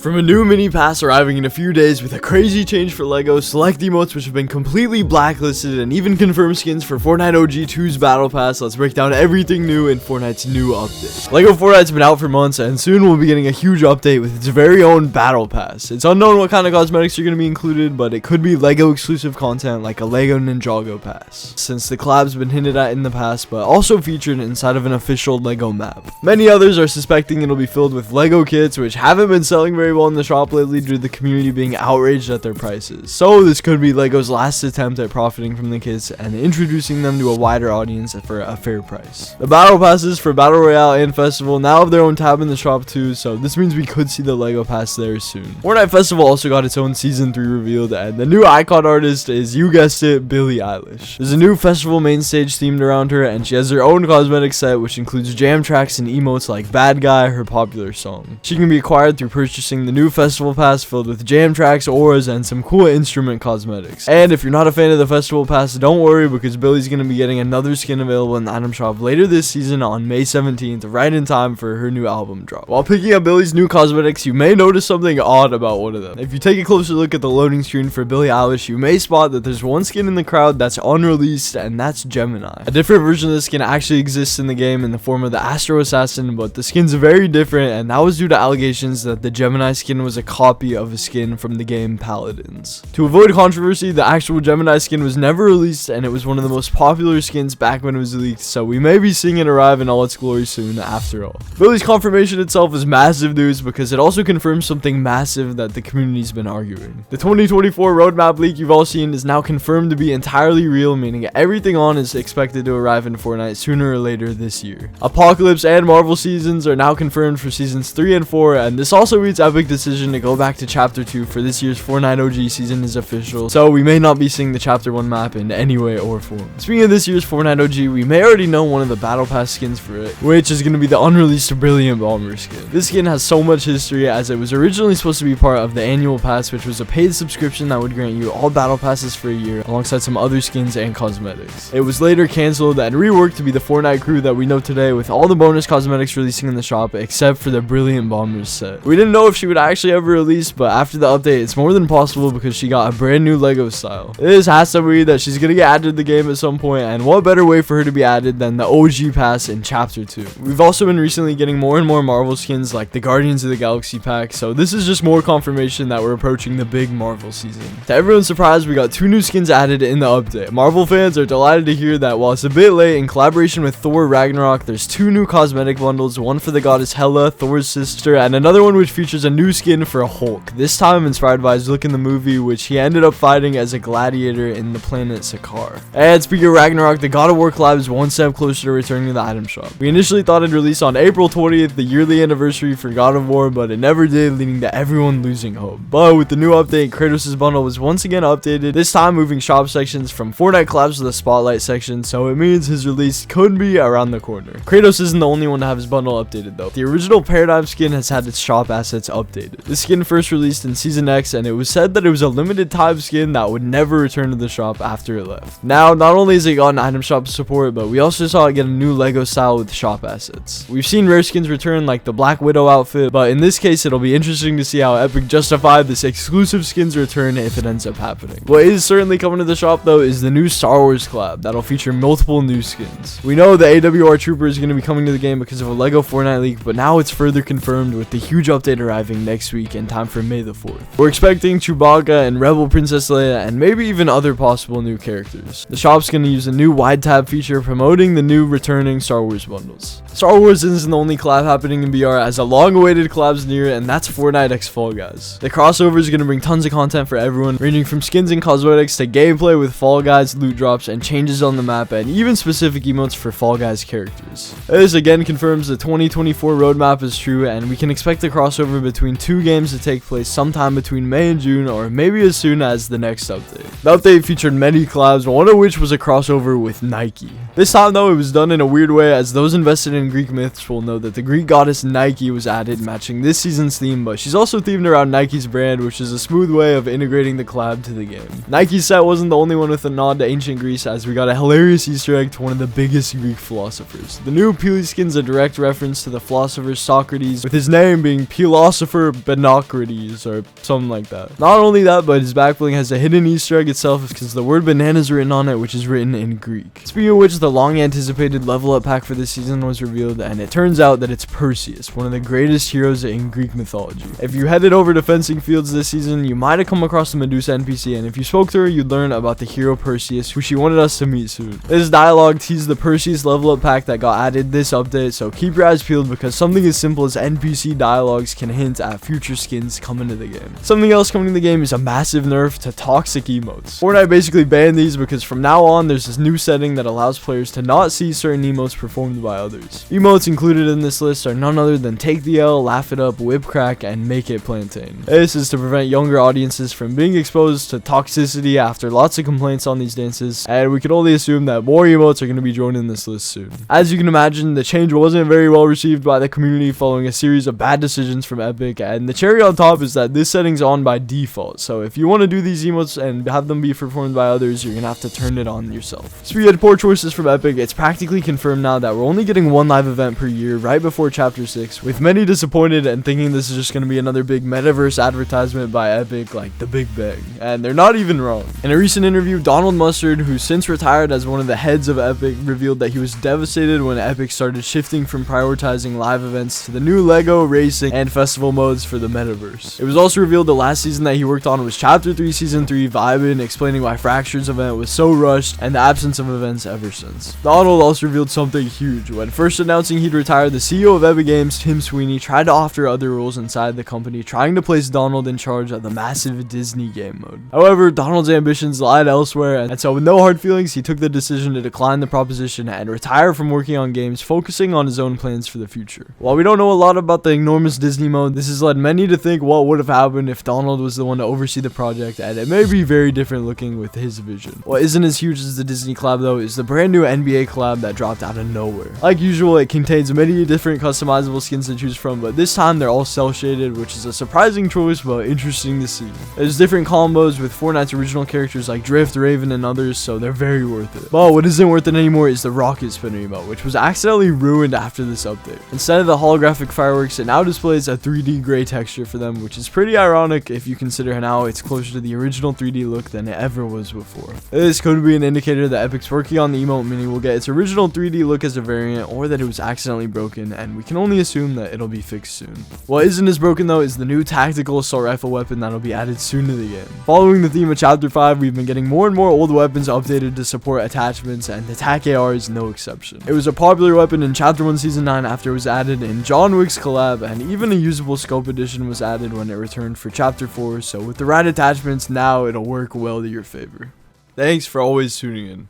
From a new mini pass arriving in a few days with a crazy change for LEGO, select emotes which have been completely blacklisted, and even confirmed skins for Fortnite OG 2's Battle Pass, let's break down everything new in Fortnite's new update. LEGO Fortnite's been out for months, and soon we'll be getting a huge update with its very own Battle Pass. It's unknown what kind of cosmetics are going to be included, but it could be LEGO exclusive content like a LEGO Ninjago pass, since the collab's been hinted at in the past, but also featured inside of an official LEGO map. Many others are suspecting it'll be filled with LEGO kits, which haven't been selling very well in the shop lately due to the community being outraged at their prices. So this could be LEGO's last attempt at profiting from the kits and introducing them to a wider audience for a fair price. The battle passes for Battle Royale and Festival now have their own tab in the shop too, so this means we could see the LEGO pass there soon. Fortnite Festival also got its own Season 3 revealed, and the new icon artist is, you guessed it, Billie Ellish. There's a new festival main stage themed around her, and she has her own cosmetic set which includes jam tracks and emotes like Bad Guy, her popular song. She can be acquired through purchasing the new festival pass filled with jam tracks, auras, and some cool instrument cosmetics. And if you're not a fan of the festival pass, don't worry, because Billie's going to be getting another skin available in the item shop later this season on May 17th, right in time for her new album drop. While picking up Billie's new cosmetics, you may notice something odd about one of them. If you take a closer look at the loading screen for Billie Ellish, you may spot that there's one skin in the crowd that's unreleased, and that's Gemini. A different version of the skin actually exists in the game in the form of the Astro Assassin, but the skin's very different, and that was due to allegations that the Gemini skin was a copy of a skin from the game Paladins. To avoid controversy, the actual Gemini skin was never released, and it was one of the most popular skins back when it was leaked, so we may be seeing it arrive in all its glory soon after all. Billie's confirmation itself is massive news because it also confirms something massive that the community's been arguing. The 2024 roadmap leak you've all seen is now confirmed to be entirely real, meaning everything on is expected to arrive in Fortnite sooner or later this year. Apocalypse and Marvel seasons are now confirmed for seasons 3 and 4, and this also means Epic's decision to go back to Chapter 2 for this year's Fortnite OG season is official, so we may not be seeing the Chapter 1 map in any way or form. Speaking of this year's Fortnite OG, we may already know one of the Battle Pass skins for it, which is going to be the unreleased Brilliant Bomber skin. This skin has so much history, as it was originally supposed to be part of the annual pass, which was a paid subscription that would grant you all Battle Passes for a year, alongside some other skins and cosmetics. It was later cancelled and reworked to be the Fortnite crew that we know today, with all the bonus cosmetics releasing in the shop except for the Brilliant Bombers set. We didn't know if she would actually ever release, but after the update, it's more than possible because she got a brand new LEGO style. This has to be that she's gonna get added to the game at some point, and what better way for her to be added than the OG pass in Chapter 2. We've also been recently getting more and more Marvel skins like the Guardians of the Galaxy pack, so this is just more confirmation that we're approaching the big Marvel season. To everyone's surprise, we got 2 new skins added in the update. Marvel fans are delighted to hear that while it's a bit late, in collaboration with Thor Ragnarok, there's 2 new cosmetic bundles, one for the goddess Hela, Thor's sister, and another one which features a new skin for Hulk, this time inspired by his look in the movie, which he ended up fighting as a gladiator in the planet Sakaar. And speaking of Ragnarok, the God of War collab is one step closer to returning to the item shop. We initially thought it'd release on April 20th, the yearly anniversary for God of War, but it never did, leading to everyone losing hope. But with the new update, Kratos' bundle was once again updated, this time moving shop sections from Fortnite collabs to the Spotlight section, so it means his release could be around the corner. Kratos isn't the only one to have his bundle updated though. The original Paradigm skin has had its shop assets updated. This skin first released in Season X, and it was said that it was a limited time skin that would never return to the shop after it left. Now, not only has it gotten item shop support, but we also saw it get a new LEGO style with shop assets. We've seen rare skins return like the Black Widow outfit, but in this case it'll be interesting to see how Epic justify this exclusive skins return if it ends up happening. What is certainly coming to the shop though is the new Star Wars collab that'll feature multiple new skins. We know the AWR Trooper is going to be coming to the game because of a LEGO Fortnite leak, but now it's further confirmed with the huge update arriving next week in time for May the 4th. We're expecting Chewbacca and Rebel Princess Leia, and maybe even other possible new characters. The shop's going to use a new wide tab feature promoting the new returning Star Wars bundles. Star Wars isn't the only collab happening in BR, as a long-awaited collab's near, and that's Fortnite x Fall Guys. The crossover is going to bring tons of content for everyone, ranging from skins and cosmetics to gameplay with Fall Guys, loot drops, and changes on the map, and even specific emotes for Fall Guys characters. This again confirms the 2024 roadmap is true, and we can expect the crossover between 2 games to take place sometime between May and June, or maybe as soon as the next update. The update featured many collabs, one of which was a crossover with Nike. This time though, it was done in a weird way, as those invested in Greek myths will know that the Greek goddess Nike was added, matching this season's theme, but she's also themed around Nike's brand, which is a smooth way of integrating the collab to the game. Nike's set wasn't the only one with a nod to ancient Greece, as we got a hilarious Easter egg to one of the biggest Greek philosophers. The new Peely skin's a direct reference to the philosopher Socrates, with his name being Philosopher Christopher Binocrides or something like that. Not only that, but his back bling has a hidden Easter egg itself because the word banana is written on it, which is written in Greek. Speaking of which, the long anticipated level up pack for this season was revealed, and it turns out that it's Perseus, one of the greatest heroes in Greek mythology. If you headed over to Fencing Fields this season, you might have come across the Medusa NPC, and if you spoke to her, you'd learn about the hero Perseus, who she wanted us to meet soon. This dialogue teased the Perseus level up pack that got added this update, so keep your eyes peeled because something as simple as NPC dialogues can hint at future skins coming to the game. Something else coming to the game is a massive nerf to toxic emotes. Fortnite basically banned these because from now on there's this new setting that allows players to not see certain emotes performed by others. Emotes included in this list are none other than Take the L, Laugh It Up, Whip Crack, and Make It Plantain. This is to prevent younger audiences from being exposed to toxicity after lots of complaints on these dances, and we can only assume that more emotes are going to be joining this list soon. As you can imagine, the change wasn't very well received by the community following a series of bad decisions from Epic, and the cherry on top is that this setting's on by default, so if you want to do these emotes and have them be performed by others, you're going to have to turn it on yourself. Speaking of poor choices from Epic, it's practically confirmed now that we're only getting one live event per year right before Chapter 6, with many disappointed and thinking this is just going to be another big metaverse advertisement by Epic like the Big Bang, and they're not even wrong. In a recent interview, Donald Mustard, who's since retired as one of the heads of Epic, revealed that he was devastated when Epic started shifting from prioritizing live events to the new LEGO, racing, and festival modes for the metaverse. It was also revealed the last season that he worked on was Chapter 3 Season 3 Vibin', explaining why Fracture's event was so rushed and the absence of events ever since. Donald also revealed something huge. When first announcing he'd retire, the CEO of Epic Games, Tim Sweeney, tried to offer other roles inside the company, trying to place Donald in charge of the massive Disney game mode. However, Donald's ambitions lied elsewhere, and so with no hard feelings, he took the decision to decline the proposition and retire from working on games, focusing on his own plans for the future. While we don't know a lot about the enormous Disney mode, this has led many to think what would have happened if Donald was the one to oversee the project, and it may be very different looking with his vision. What isn't as huge as the Disney collab though is the brand new NBA collab that dropped out of nowhere. Like usual, it contains many different customizable skins to choose from, but this time they're all cel shaded, which is a surprising choice but interesting to see. There's different combos with Fortnite's original characters like Drift, Raven, and others, so they're very worth it. But what isn't worth it anymore is the rocket spinner emote, which was accidentally ruined after this update. Instead of the holographic fireworks, it now displays a 3D gray texture for them, which is pretty ironic if you consider now it's closer to the original 3D look than it ever was before. This could be an indicator that Epic's working on the emote mini will get its original 3D look as a variant, or that it was accidentally broken, and we can only assume that it'll be fixed soon. What isn't as broken though is the new tactical assault rifle weapon that'll be added soon to the game. Following the theme of Chapter 5, we've been getting more and more old weapons updated to support attachments, and the TAC AR is no exception. It was a popular weapon in Chapter 1 Season 9 after it was added in John Wick's collab, and even a usable scope edition was added when it returned for Chapter 4, so with the right attachments, now it'll work well to your favor. Thanks for always tuning in.